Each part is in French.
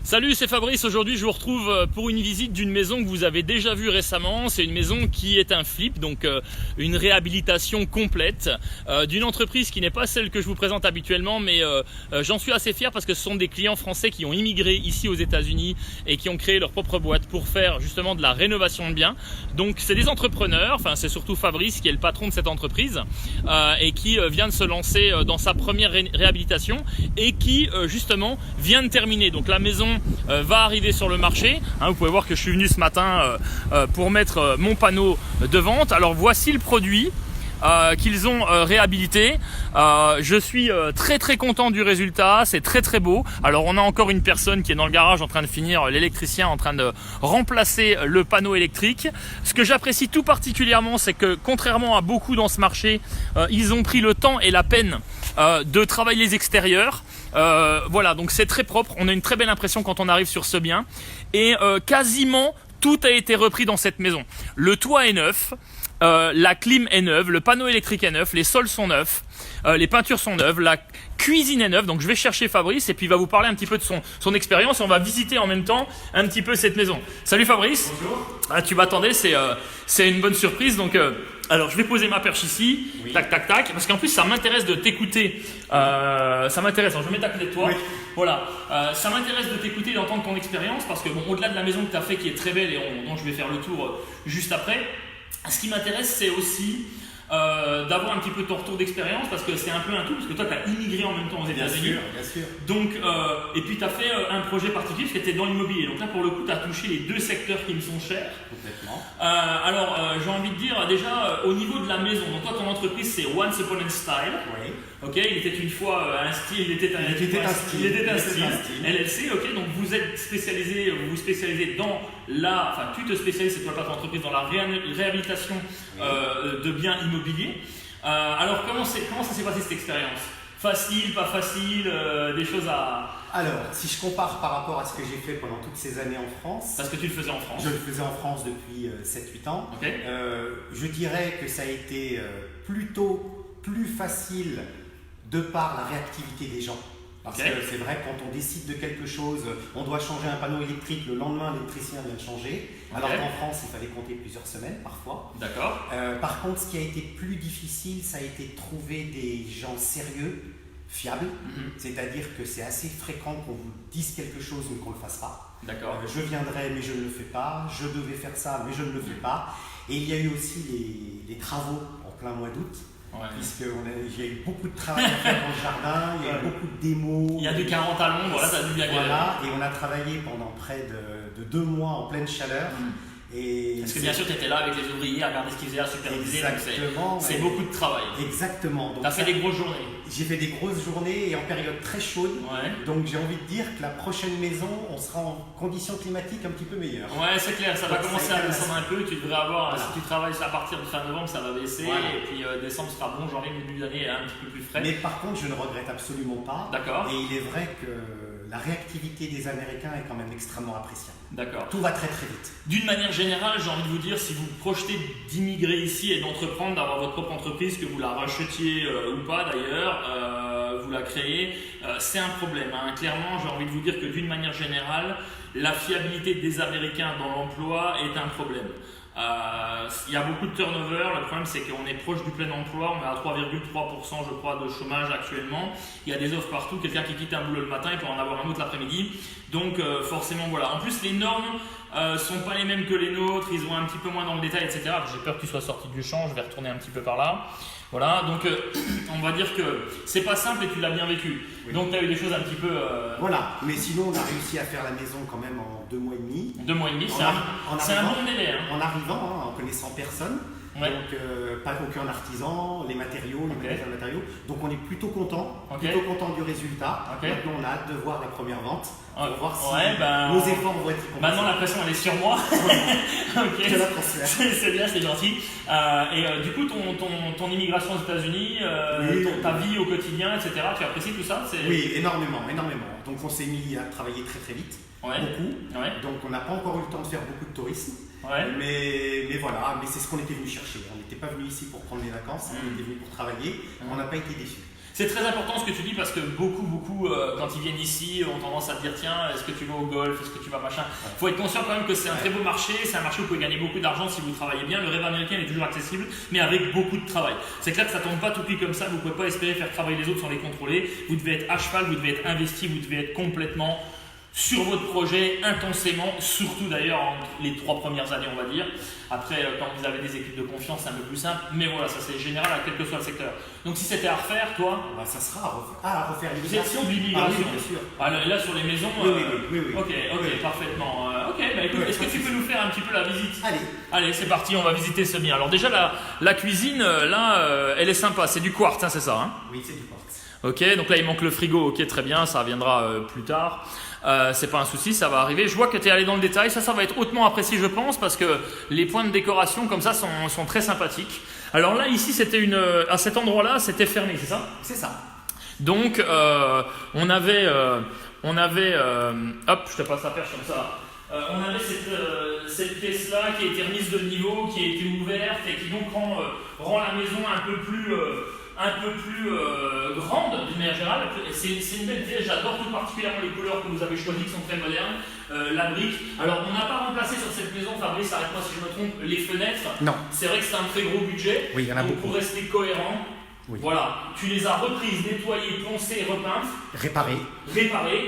Salut, c'est Fabrice. Aujourd'hui, je vous retrouve pour une visite d'une maison que vous avez déjà vue récemment. C'est une maison qui est un flip, donc une réhabilitation complète d'une entreprise qui n'est pas celle que je vous présente habituellement, mais j'en suis assez fier parce que ce sont des clients français qui ont immigré ici aux États-Unis et qui ont créé leur propre boîte pour faire justement de la rénovation de biens. Donc, c'est des entrepreneurs. Enfin, c'est surtout Fabrice qui est le patron de cette entreprise et qui vient de se lancer dans sa première réhabilitation et qui justement vient de terminer. Donc, la maison va arriver sur le marché. Vous pouvez voir que je suis venu ce matin pour mettre mon panneau de vente. Alors voici le produit qu'ils ont réhabilité. Je suis très content du résultat, c'est très beau. Alors on a encore une personne qui est dans le garage en train de finir, l'électricien en train de remplacer le panneau électrique. Ce que j'apprécie tout particulièrement, c'est que contrairement à beaucoup dans ce marché, ils ont pris le temps et la peine de travailler les extérieurs. Voilà, donc c'est très propre, on a une très belle impression quand on arrive sur ce bien et quasiment tout a été repris dans cette maison. Le toit est neuf, la clim est neuve, le panneau électrique est neuf, les sols sont neufs, les peintures sont neuves, la cuisine est neuve. Donc je vais chercher Fabrice et puis il va vous parler un petit peu de son expérience et on va visiter en même temps un petit peu cette maison. Salut Fabrice. Bonjour. Tu m'attendais, c'est une bonne surprise. Donc alors je vais poser ma perche ici, oui. Tac, parce qu'en plus ça m'intéresse de t'écouter, ça m'intéresse, alors je vais mettre à côté de toi, oui. Voilà, ça m'intéresse de t'écouter et d'entendre ton expérience parce que bon, au-delà de la maison que tu as fait qui est très belle et dont je vais faire le tour juste après, ce qui m'intéresse c'est aussi d'avoir un petit peu ton retour d'expérience parce que c'est un peu un tout, parce que toi tu as immigré en même temps aux États-Unis. Bien sûr. Donc, et puis tu as fait un projet particulier parce que tu es dans l'immobilier. Donc là pour le coup tu as touché les deux secteurs qui me sont chers. Complètement. Alors j'ai envie de dire déjà au niveau de la maison, donc toi ton entreprise c'est Once Upon a Style. Oui. Ok, il était une fois un style, il était un style, LLC, ok, donc vous êtes spécialisé, vous vous spécialisez dans enfin tu te spécialises, c'est toi pas ton entreprise, dans la réhabilitation de biens immobiliers. Alors comment ça s'est passé cette expérience? Facile, pas facile, des choses à... Alors, si je compare par rapport à ce que j'ai fait pendant toutes ces années en France... Parce que tu le faisais en France. Je le faisais en France depuis 7-8 ans. Okay. Je dirais que ça a été plutôt plus facile de par la réactivité des gens. Parce que c'est vrai, quand on décide de quelque chose, on doit changer un panneau électrique, le lendemain l'électricien vient de changer. Alors qu'en France, il fallait compter plusieurs semaines parfois. D'accord. Par contre, ce qui a été plus difficile, ça a été de trouver des gens sérieux, fiables. C'est-à-dire que c'est assez fréquent qu'on vous dise quelque chose mais qu'on ne le fasse pas. D'accord. Je viendrai mais je ne le fais pas, je devais faire ça mais je ne le fais pas. Et il y a eu aussi les travaux en plein mois d'août. Ouais. Puisqu'il y a eu beaucoup de travail à faire dans le jardin, il y a eu beaucoup de démos. Il y a du 40 à l'ombre, voilà, ça a dû bien galérer. Voilà, et on a travaillé pendant près de 2 mois en pleine chaleur. Parce que bien sûr, tu étais là avec les ouvriers à regarder ce qu'ils faisaient, à superviser. Exactement. C'est beaucoup de travail. Exactement. Tu as fait des grosses journées. J'ai fait des grosses journées et en période très chaude. Ouais. Donc j'ai envie de dire que la prochaine maison, on sera en conditions climatiques un petit peu meilleures. Ouais, c'est clair, ça va commencer à descendre un peu. Tu devrais avoir, voilà. Si tu travailles à partir de fin novembre, ça va baisser. Voilà. Et puis décembre sera bon, janvier, début d'année, un petit peu plus frais. Mais par contre, je ne regrette absolument pas. D'accord. Et il est vrai que la réactivité des Américains est quand même extrêmement appréciable. D'accord. Tout va très vite. D'une manière générale, j'ai envie de vous dire, si vous projetez d'immigrer ici et d'entreprendre, d'avoir votre propre entreprise, que vous la rachetiez ou pas d'ailleurs, vous la créez, c'est un problème. Clairement, j'ai envie de vous dire que d'une manière générale, la fiabilité des Américains dans l'emploi est un problème. Il y a beaucoup de turnover, le problème c'est qu'on est proche du plein emploi, on est à 3,3% je crois de chômage actuellement, il y a des offres partout, quelqu'un qui quitte un boulot le matin, il peut en avoir un autre l'après-midi, donc forcément voilà. En plus les normes sont pas les mêmes que les nôtres, ils ont un petit peu moins dans le détail, etc. J'ai peur que tu sois sorti du champ, je vais retourner un petit peu par là. Voilà, donc on va dire que c'est pas simple et tu l'as bien vécu. Oui. Donc tu as eu des choses un petit peu... Voilà, mais sinon on a réussi à faire la maison quand même en 2 mois et demi. 2 mois et demi, c'est un bon délai. En arrivant, en connaissant personne. Ouais. Donc pas aucun artisan, les matériaux, les matériaux. Donc on est plutôt content, du résultat. Maintenant on a hâte de voir la première vente. Pour voir si nos efforts vont être compensés. Maintenant la pression elle est sur moi. C'est bien, c'est gentil. Et du coup ton immigration aux États-Unis, ta vie au quotidien, etc. Tu apprécies tout ça? Oui, énormément. Donc on s'est mis à travailler très vite. Beaucoup. Ouais. Donc on n'a pas encore eu le temps de faire beaucoup de tourisme. Ouais. Mais voilà, mais c'est ce qu'on était venu chercher. On n'était pas venu ici pour prendre des vacances, on était venu pour travailler. On n'a pas été déçus. C'est très important ce que tu dis parce que beaucoup, quand ils viennent ici, ont tendance à te dire tiens, est-ce que tu vas au golf, est-ce que tu vas machin. Il faut être conscient quand même que c'est un très beau marché, c'est un marché où vous pouvez gagner beaucoup d'argent si vous travaillez bien. Le rêve américain est toujours accessible, mais avec beaucoup de travail. C'est clair que ça ne tombe pas tout cuit comme ça, vous ne pouvez pas espérer faire travailler les autres sans les contrôler. Vous devez être à cheval, vous devez être investi, vous devez être complètement sur votre projet intensément, surtout d'ailleurs les 3 premières années on va dire. Après quand vous avez des équipes de confiance c'est un peu plus simple, mais voilà, ça c'est général à quel que soit le secteur. Donc si c'était à refaire, toi ça sera à refaire. Gestion de l'immigration. Oui, bien sûr. Là sur les maisons. Oui. Ok, parfaitement. Écoute, est-ce que tu peux nous faire un petit peu la visite? Allez, c'est parti, on va visiter ce bien. Alors déjà la cuisine là, elle est sympa, c'est du quartz, hein, c'est ça hein? Oui, c'est du quartz. Ok, donc là il manque le frigo, ok très bien, ça reviendra plus tard. C'est pas un souci, ça va arriver. Je vois que tu es allé dans le détail, ça va être hautement apprécié je pense parce que les points de décoration comme ça sont très sympathiques. Alors là ici c'était à cet endroit là c'était fermé, c'est ça? C'est ça. Donc on avait hop, je te passe la perche comme ça. On avait cette pièce là qui a été remise de niveau, qui a été ouverte et qui donc rend la maison un peu plus grande d'une manière générale. C'est une belle pièce, j'adore tout particulièrement les couleurs que vous avez choisies qui sont très modernes. La brique. Alors on n'a pas remplacé sur cette maison, Fabrice, arrête-moi si je me trompe, les fenêtres. Non. C'est vrai que c'est un très gros budget. Oui, il y en a beaucoup. Pour rester cohérent. Oui. Voilà, tu les as reprises, nettoyées, poncées, repeintes. Réparées,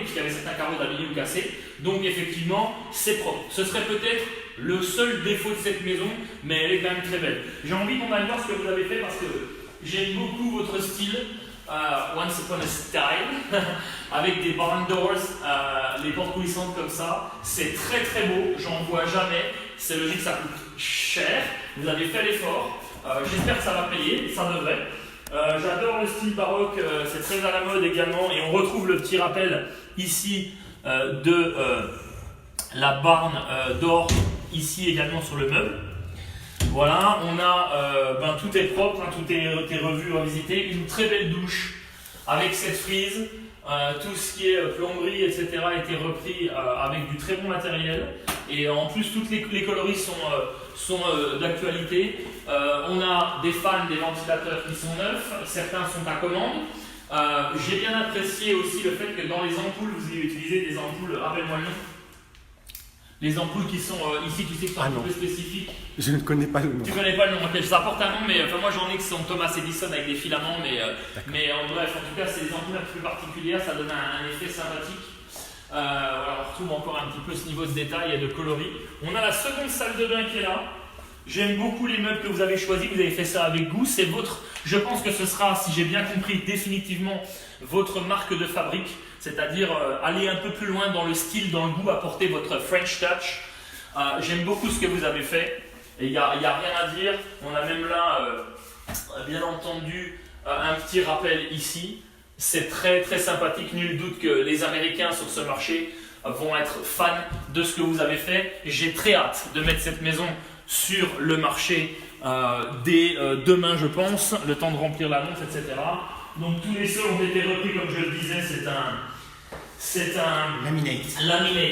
puisqu'il y avait certains carreaux d'abîmés ou cassés. Donc effectivement, c'est propre. Ce serait peut-être le seul défaut de cette maison, mais elle est quand même très belle. J'ai envie qu'on aille voir ce que vous avez fait parce que j'aime beaucoup votre style. Once upon a style, avec des barn doors, les portes coulissantes comme ça. C'est très très beau, j'en vois jamais. C'est logique, ça coûte cher. Vous avez fait l'effort. J'espère que ça va payer, ça devrait. J'adore le style baroque, c'est très à la mode également. Et on retrouve le petit rappel ici de la barn d'or, ici également sur le meuble. Voilà, on a, tout est propre, hein, tout est revu, revisité. Une très belle douche avec cette frise. Tout ce qui est plomberie, etc. a été repris avec du très bon matériel. Et en plus, toutes les coloris sont d'actualité. On a des fans, des ventilateurs qui sont neufs. Certains sont à commande. J'ai bien apprécié aussi le fait que dans les ampoules, vous ayez utilisé des ampoules, rappelle-moi le nom. Les ampoules qui sont ici, tu sais que sont un peu spécifiques. Je ne connais pas le nom. Tu connais pas le nom, ok, ça porte un nom, mais moi j'en ai qui sont Thomas Edison avec des filaments, mais en bref, en tout cas, c'est des ampoules un peu plus particulières, ça donne un effet sympathique. Voilà, on retrouve encore un petit peu ce niveau de détail et de coloris. On a la seconde salle de bain qui est là. J'aime beaucoup les meubles que vous avez choisis, vous avez fait ça avec goût. C'est votre, je pense que ce sera, si j'ai bien compris, définitivement votre marque de fabrique. C'est-à-dire aller un peu plus loin dans le style, dans le goût, apporter votre French touch. J'aime beaucoup ce que vous avez fait. Et il n'y a rien à dire. On a même là, bien entendu, un petit rappel ici. C'est très très sympathique. Nul doute que les Américains sur ce marché vont être fans de ce que vous avez fait. J'ai très hâte de mettre cette maison sur le marché dès demain, je pense. Le temps de remplir l'annonce, etc. Donc tous les sols ont été repris, comme je le disais. C'est un laminate.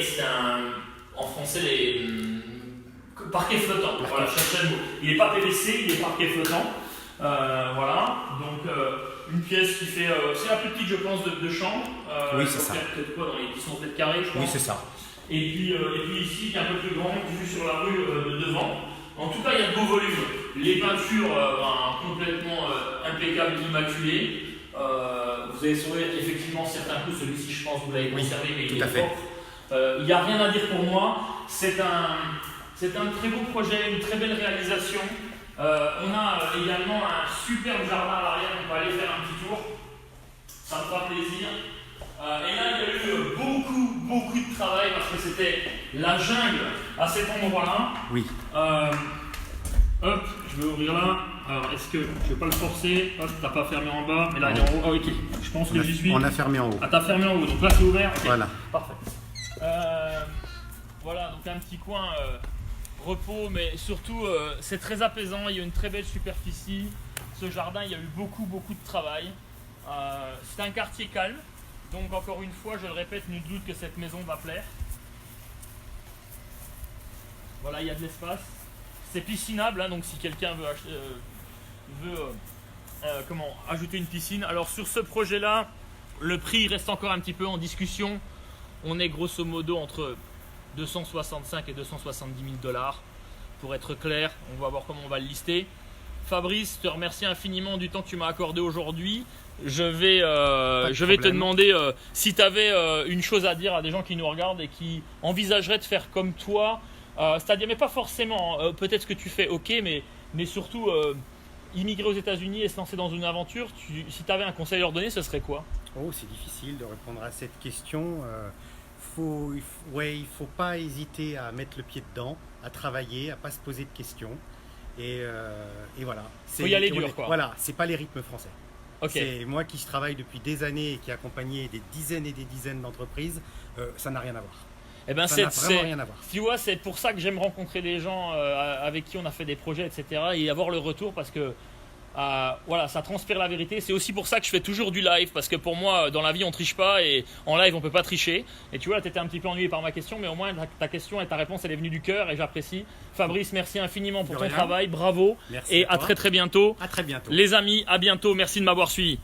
C'est en français les parquet flottant. Voilà, je cherchais le mot. Il n'est pas PVC, il est parquet flottant. Voilà. Donc une pièce qui fait, c'est la plus petite, je pense, de chambre. Oui, c'est ça. Peut-être quoi dans les 10 mètres carrés, je pense. Oui, c'est ça. Et puis ici, qui est un peu plus grand, vue sur la rue de devant. En tout cas, il y a de beaux volumes. Les peintures complètement impeccables, immaculées. Vous avez sauvé effectivement certains coups, celui-ci je pense que vous l'avez conservé, mais il est propre. Il n'y a rien à dire pour moi. C'est un très beau projet, une très belle réalisation. On a également un superbe jardin à l'arrière, on va aller faire un petit tour. Ça me fera plaisir. Et là, il y a eu beaucoup de travail parce que c'était la jungle à cet endroit-là. Oui. Hop, je vais ouvrir là. Alors, est-ce que je ne vais pas le forcer? Hop, t'as pas fermé en bas, mais là il est en haut. Ah, ok, je pense que j'y suis. On a fermé en haut. Ah, t'as fermé en haut, donc là c'est ouvert. Okay. Voilà. Parfait. Voilà, donc un petit coin repos, mais surtout c'est très apaisant. Il y a une très belle superficie. Ce jardin, il y a eu beaucoup de travail. C'est un quartier calme, donc encore une fois, je le répète, nul doute que cette maison va plaire. Voilà, il y a de l'espace. C'est piscinable, hein, donc si quelqu'un veut ajouter une piscine. Alors sur ce projet-là, le prix reste encore un petit peu en discussion. On est grosso modo entre 265 et 270 000 dollars. Pour être clair, on va voir comment on va le lister. Fabrice, je te remercie infiniment du temps que tu m'as accordé aujourd'hui. Je vais te demander si tu avais une chose à dire à des gens qui nous regardent et qui envisageraient de faire comme toi. C'est-à-dire, mais pas forcément, peut-être ce que tu fais, ok, mais surtout immigrer aux États-Unis et se lancer dans une aventure. Si tu avais un conseil à leur donner, ce serait quoi? Oh, c'est difficile de répondre à cette question. Il faut pas hésiter à mettre le pied dedans, à travailler, à pas se poser de questions. Et voilà. Faut y aller dur, quoi. Voilà, c'est pas les rythmes français. Okay. C'est moi qui travaille depuis des années et qui ai accompagné des dizaines et des dizaines d'entreprises. Ça n'a rien à voir. Eh ben, ça n'a vraiment rien à voir. Tu vois, c'est pour ça que j'aime rencontrer des gens avec qui on a fait des projets, etc. et avoir le retour parce que voilà, ça transpire la vérité. C'est aussi pour ça que je fais toujours du live parce que pour moi, dans la vie, on triche pas et en live, on peut pas tricher. Et tu vois, là, tu étais un petit peu ennuyé par ma question, mais au moins ta question et ta réponse, elle est venue du cœur et j'apprécie. Fabrice, merci infiniment pour ton travail, bravo. Merci et à très très bientôt. À très bientôt. Les amis, à bientôt. Merci de m'avoir suivi.